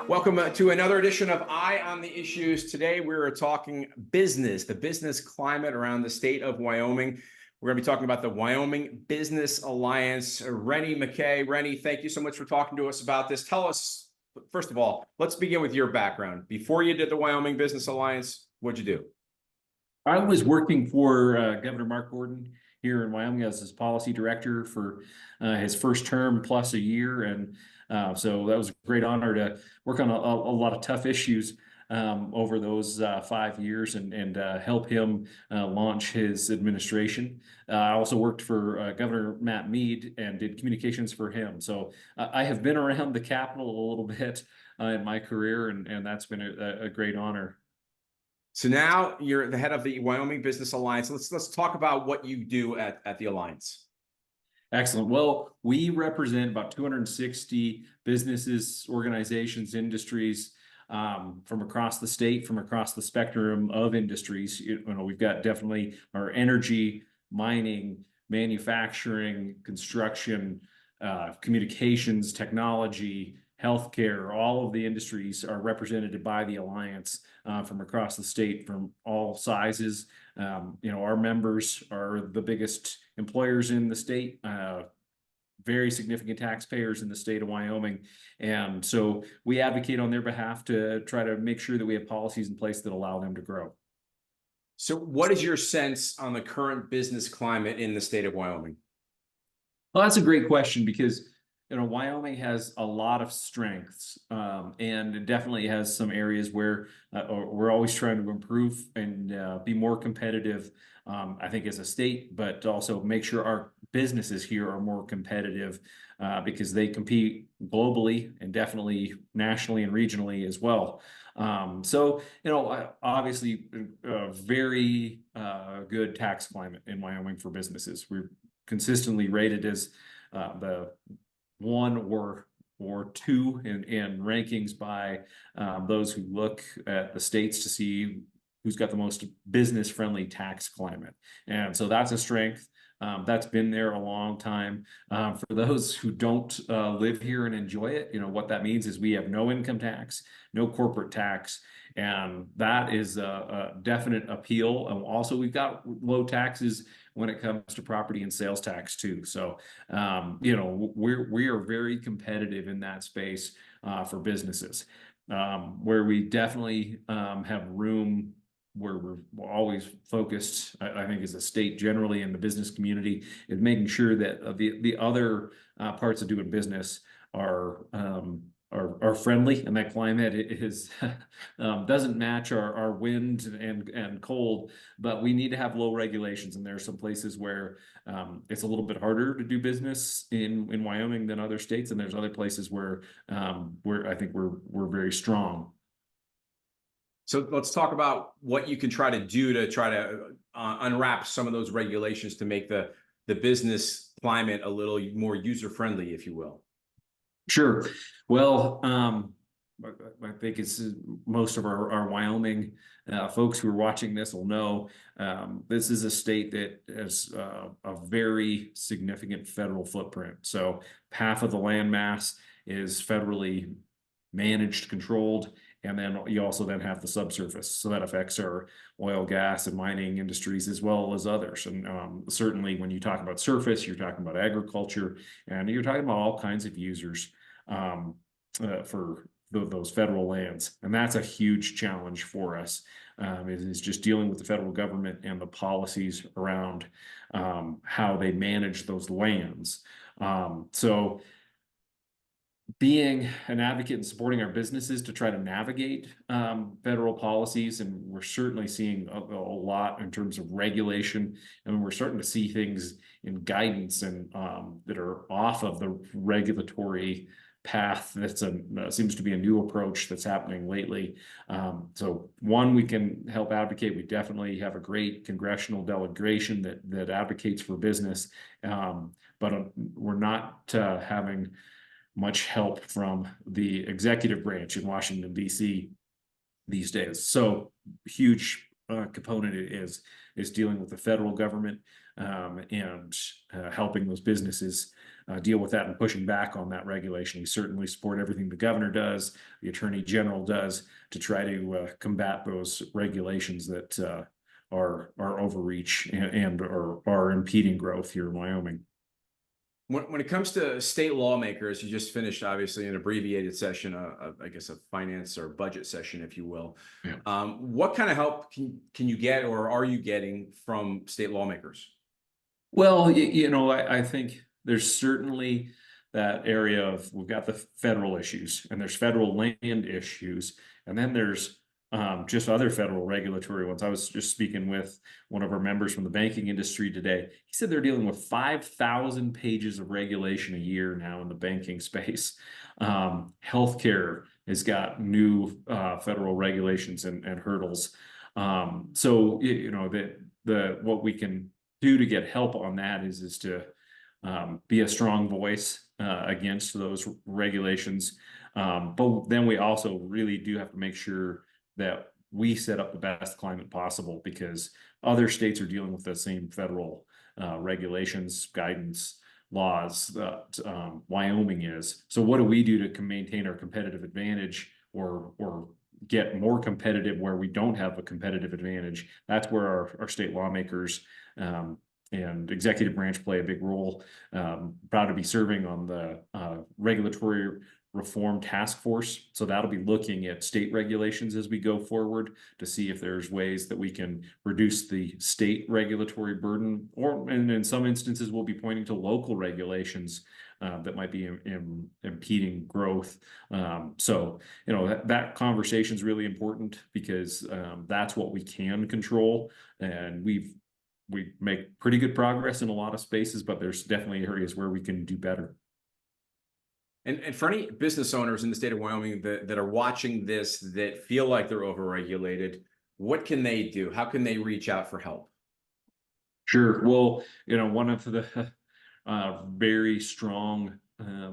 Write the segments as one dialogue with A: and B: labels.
A: Welcome to another edition of Eye on the Issues. Today we're talking business, the business climate around the state of Wyoming. We're going to be talking about the Wyoming Business Alliance. Renny MacKay. Renny, thank you so much for talking to us about this. Tell us, first of all, let's begin with your background. Before you did the Wyoming Business Alliance, what'd you do?
B: I was working for Governor Mark Gordon here in Wyoming as his policy director for his first term plus a year. And so that was a great honor to work on a lot of tough issues over those 5 years and help him launch his administration. I also worked for Governor Matt Mead and did communications for him. So I have been around the Capitol a little bit in my career, and that's been a great honor.
A: So now you're the head of the Wyoming Business Alliance. Let's talk about what you do at the Alliance.
B: Excellent. Well, we represent about 260 businesses, organizations, industries from across the state, from across the spectrum of industries. We've got definitely our energy, mining, manufacturing, construction, communications, technology, healthcare. All of the industries are represented by the Alliance from across the state, from all sizes. Our members are the biggest employers in the state, very significant taxpayers in the state of Wyoming. And so we advocate on their behalf to try to make sure that we have policies in place that allow them to grow.
A: So what is your sense on the current business climate in the state of Wyoming?
B: Well, that's a great question because Wyoming has a lot of strengths, and it definitely has some areas where we're always trying to improve and be more competitive, I think, as a state, but also make sure our businesses here are more competitive because they compete globally and definitely nationally and regionally as well. Obviously, a very good tax climate in Wyoming for businesses. We're consistently rated as the one or two in rankings by those who look at the states to see who's got the most business-friendly tax climate. And so that's a strength. That's been there a long time. For those who don't live here and enjoy it, what that means is we have no income tax, no corporate tax, and that is a definite appeal. And also, we've got low taxes when it comes to property and sales tax too. So, we are very competitive in that space for businesses. Where we definitely have room, where we're always focused, I think, as a state generally in the business community, is making sure that the other parts of doing business are friendly, and that climate is doesn't match our wind and cold, but we need to have low regulations. And there are some places where it's a little bit harder to do business in Wyoming than other states, and there's other places where I think we're very strong.
A: So let's talk about what you can try to do to try to unwrap some of those regulations to make the business climate a little more user-friendly, if you will.
B: Sure. Well, I think it's most of our Wyoming folks who are watching this will know this is a state that has a very significant federal footprint. So half of the land mass is federally managed, controlled, and then you also then have the subsurface. So that affects our oil, gas, and mining industries as well as others. And certainly when you talk about surface, you're talking about agriculture, and you're talking about all kinds of users for those federal lands. And that's a huge challenge for us, is just dealing with the federal government and the policies around how they manage those lands. So being an advocate and supporting our businesses to try to navigate federal policies, and we're certainly seeing a lot in terms of regulation, and we're starting to see things in guidance and that are off of the regulatory path. That's seems to be a new approach that's happening lately. So one, we can help advocate. We definitely have a great congressional delegation that advocates for business, but we're not having much help from the executive branch in Washington, D.C. these days. So huge component is dealing with the federal government, and helping those businesses deal with that and pushing back on that regulation. We certainly support everything the governor does, the attorney general does, to try to combat those regulations that are overreach and are impeding growth here in Wyoming.
A: When it comes to state lawmakers, you just finished obviously an abbreviated session, I guess a finance or budget session, if you will.
B: Yeah.
A: What kind of help can you get, or are you getting from state lawmakers?
B: Well, I think there's certainly that area of, we've got the federal issues, and there's federal land issues, and then there's just other federal regulatory ones. I was just speaking with one of our members from the banking industry today. He said they're dealing with 5,000 pages of regulation a year now in the banking space. Healthcare has got new federal regulations and hurdles. So what we can do to get help on that is to be a strong voice against those regulations. But then we also really do have to make sure that we set up the best climate possible, because other states are dealing with the same federal regulations, guidance, laws that Wyoming is. So what do we do to maintain our competitive advantage, or get more competitive where we don't have a competitive advantage? That's where our state lawmakers and executive branch play a big role. Proud to be serving on the regulatory reform task force. So that'll be looking at state regulations as we go forward to see if there's ways that we can reduce the state regulatory burden, and in some instances, we'll be pointing to local regulations that might be impeding growth. So, that conversation is really important, because that's what we can control. And we make pretty good progress in a lot of spaces, but there's definitely areas where we can do better.
A: And for any business owners in the state of Wyoming that are watching this, that feel like they're overregulated, what can they do? How can they reach out for help?
B: Sure. Well, one of the very strong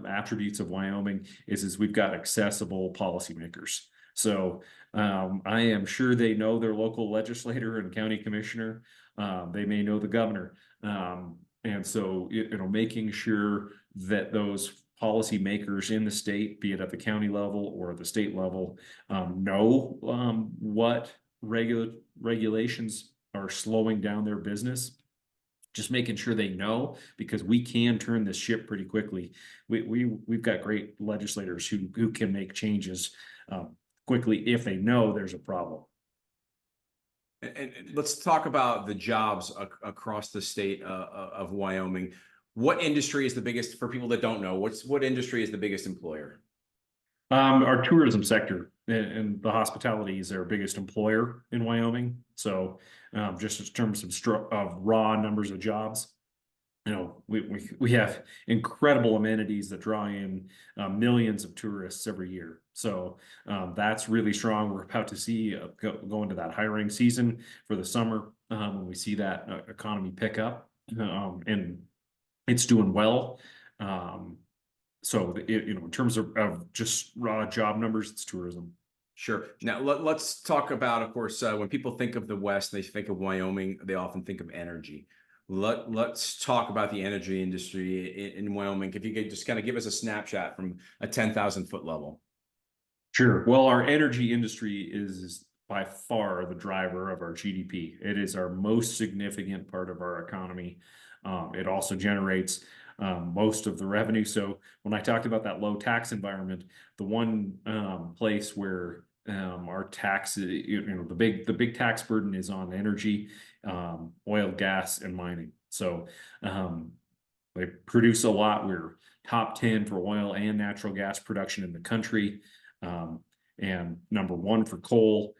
B: attributes of Wyoming is we've got accessible policymakers. So I am sure they know their local legislator and county commissioner. They may know the governor. And so, making sure that those policymakers in the state, be it at the county level or at the state level, know what regulations are slowing down their business. Just making sure they know, because we can turn this ship pretty quickly. We've got great legislators who can make changes quickly if they know there's a problem.
A: And let's talk about the jobs across the state of Wyoming. What industry is the biggest, for people that don't know, what industry is the biggest employer?
B: Our tourism sector and the hospitality is our biggest employer in Wyoming. So just in terms of raw numbers of jobs, we have incredible amenities that draw in millions of tourists every year. So that's really strong. We're about to see go into that hiring season for the summer when we see that economy pick up, and it's doing well. So in terms of just raw job numbers, it's tourism.
A: Sure. Now let's talk about, of course, when people think of the West, they think of Wyoming, they often think of energy. Let's talk about the energy industry in Wyoming. If you could just kind of give us a snapshot from a 10,000-foot level.
B: Sure. Well, our energy industry is by far the driver of our GDP. It is our most significant part of our economy. It also generates most of the revenue. So when I talked about that low tax environment, the one place where our tax, the big tax burden is on energy, oil, gas, and mining. So they produce a lot. We're top 10 for oil and natural gas production in the country, and number 1 for coal.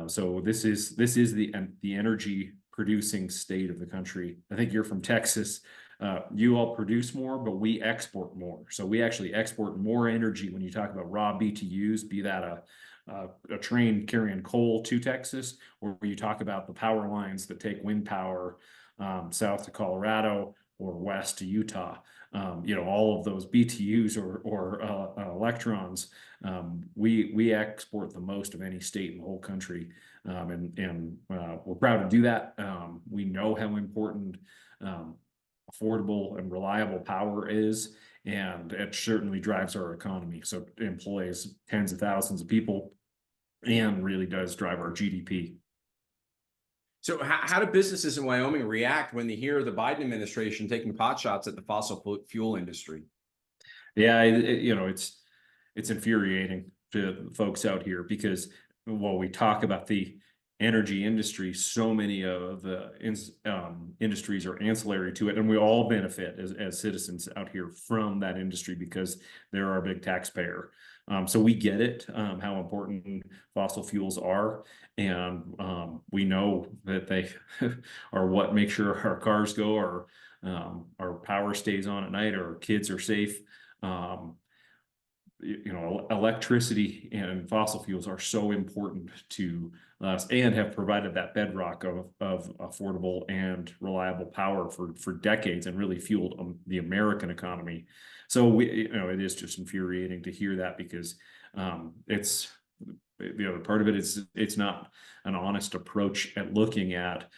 B: So this is the energy producing state of the country. I think you're from Texas. You all produce more, but we export more. So we actually export more energy when you talk about raw BTUs, be that a train carrying coal to Texas, or you talk about the power lines that take wind power south to Colorado, or west to Utah. All of those BTUs or electrons, we export the most of any state in the whole country, and we're proud to do that. We know how important affordable and reliable power is, and it certainly drives our economy. So it employs tens of thousands of people and really does drive our GDP.
A: So how do businesses in Wyoming react when they hear the Biden administration taking pot shots at the fossil fuel industry?
B: Yeah, it's infuriating to folks out here because while we talk about the energy industry, so many of the industries are ancillary to it, and we all benefit as citizens out here from that industry because they're our big taxpayer. So we get it, how important fossil fuels are, and we know that they are what make sure our cars go, our power stays on at night, our kids are safe. Electricity and fossil fuels are so important to us and have provided that bedrock of affordable and reliable power for decades and really fueled the American economy. So it is just infuriating to hear that because it's the other part of it is it's not an honest approach at looking at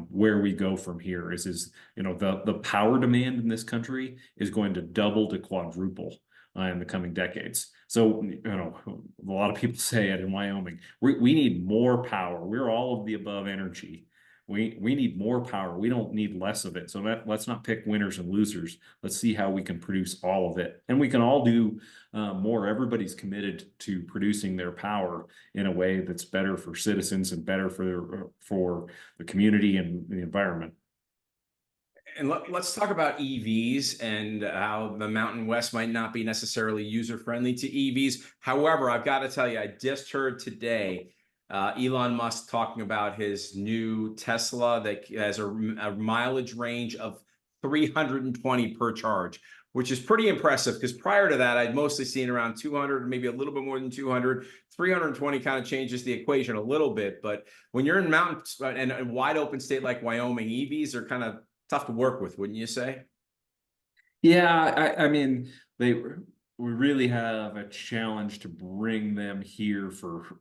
B: where we go from here. The power demand in this country is going to double to quadruple in the coming decades. So, a lot of people say it in Wyoming, we need more power. We're all of the above energy. We need more power. We don't need less of it. So let's not pick winners and losers. Let's see how we can produce all of it. And we can all do more. Everybody's committed to producing their power in a way that's better for citizens and better for the community and the environment.
A: And let's talk about EVs and how the Mountain West might not be necessarily user-friendly to EVs. However, I've got to tell you, I just heard today Elon Musk talking about his new Tesla that has a mileage range of 320 per charge, which is pretty impressive because prior to that, I'd mostly seen around 200, maybe a little bit more than 200. 320 kind of changes the equation a little bit. But when you're in mountain and a wide open state like Wyoming, EVs are kind of tough to work with, wouldn't you say?
B: Yeah, I mean, we really have a challenge to bring them here for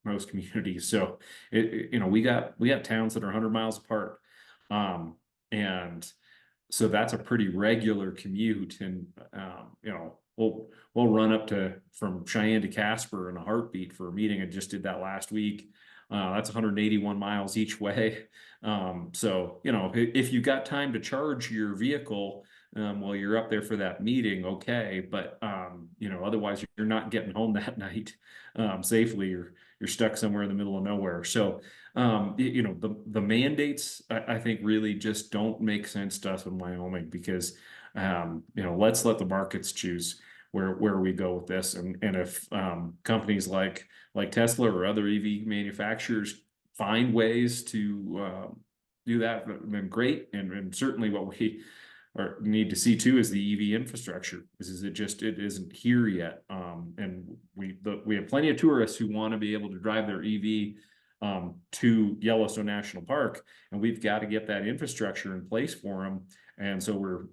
B: most communities. So we got towns that are 100 miles apart, and so that's a pretty regular commute. And we'll run up from Cheyenne to Casper in a heartbeat for a meeting. I just did that last week. That's 181 miles each way. So, if you got time to charge your vehicle while you're up there for that meeting, okay. But, otherwise you're not getting home that night safely. You're stuck somewhere in the middle of nowhere. So, the mandates, I think, really just don't make sense to us in Wyoming because, let's let the markets choose where we go with this. And if companies like Tesla or other EV manufacturers find ways to do that, then great. And certainly what we need to see too is the EV infrastructure. It isn't here yet. And we have plenty of tourists who want to be able to drive their EV to Yellowstone National Park, and we've got to get that infrastructure in place for them. And so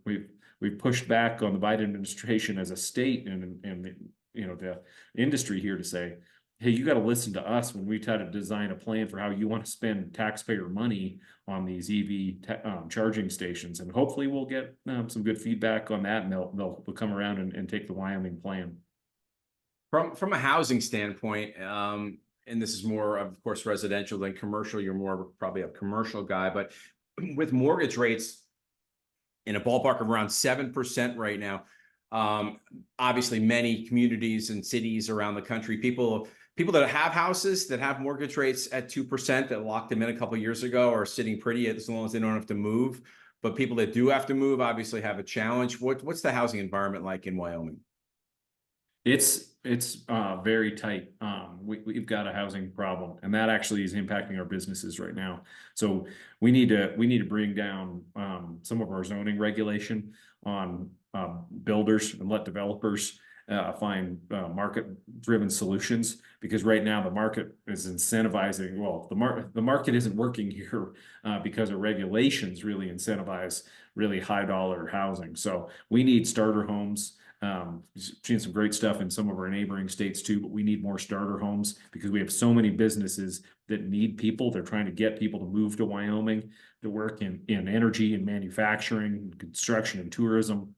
B: we've pushed back on the Biden administration as a state and the industry here to say, hey, you got to listen to us when we try to design a plan for how you want to spend taxpayer money on these EV charging stations. And hopefully we'll get some good feedback on that, and they'll come around and take the Wyoming plan.
A: From a housing standpoint, and this is more, of course, residential than commercial. You're more probably a commercial guy, but with mortgage rates in a ballpark of around 7% right now, obviously many communities and cities around the country, people that have houses that have mortgage rates at 2% that locked them in a couple of years ago are sitting pretty as long as they don't have to move. But people that do have to move obviously have a challenge. What's the housing environment like in Wyoming?
B: It's very tight. We've got a housing problem, and that actually is impacting our businesses right now. So we need to bring down some of our zoning regulation on builders and let developers find market-driven solutions, because right now the market is incentivizing. Well, the market isn't working here because of regulations really incentivize really high dollar housing. So we need starter homes. Seen some great stuff in some of our neighboring states too, but we need more starter homes because we have so many businesses that need people. They're trying to get people to move to Wyoming to work in energy and manufacturing, construction and tourism,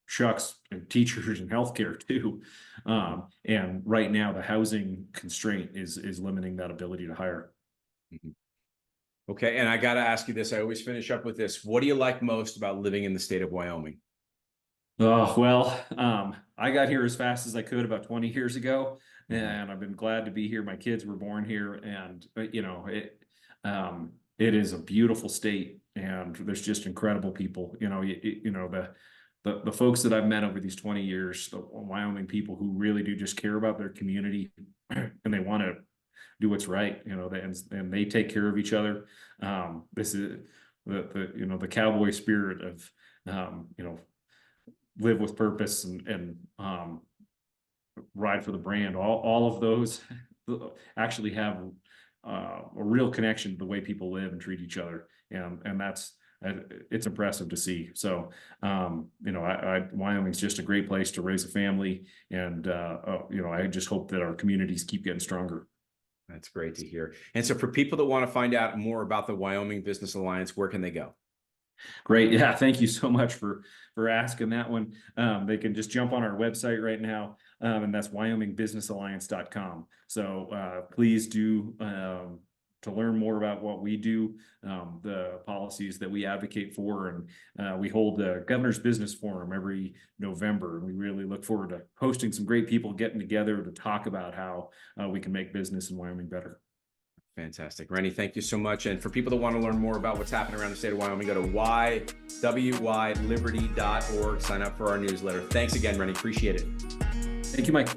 B: shucks, and teachers and healthcare too. And right now the housing constraint is limiting that ability to hire.
A: Okay, and I got to ask you this. I always finish up with this. What do you like most about living in the state of Wyoming?
B: Oh, well, I got here as fast as I could about 20 years ago, and I've been glad to be here. My kids were born here, and you know, it is a beautiful state, and there's just incredible people. You know, the folks that I've met over these 20 years, the Wyoming people who really do just care about their community and they want to do what's right, you know, and they take care of each other. This is the cowboy spirit of, live with purpose and ride for the brand. All of those actually have a real connection to the way people live and treat each other. And it's impressive to see. So, Wyoming's just a great place to raise a family. And, I just hope that our communities keep getting stronger.
A: That's great to hear. And so for people that want to find out more about the Wyoming Business Alliance, where can they go?
B: Great. Yeah. Thank you so much for asking that one. They can just jump on our website right now. And that's wyomingbusinessalliance.com. So please do, to learn more about what we do, the policies that we advocate for. And we hold the Governor's Business Forum every November. And we really look forward to hosting some great people getting together to talk about how we can make business in Wyoming better.
A: Fantastic. Renny, thank you so much. And for people that want to learn more about what's happening around the state of Wyoming, go to wylibberty.org, sign up for our newsletter. Thanks again, Renny. Appreciate it.
B: Thank you, Mike.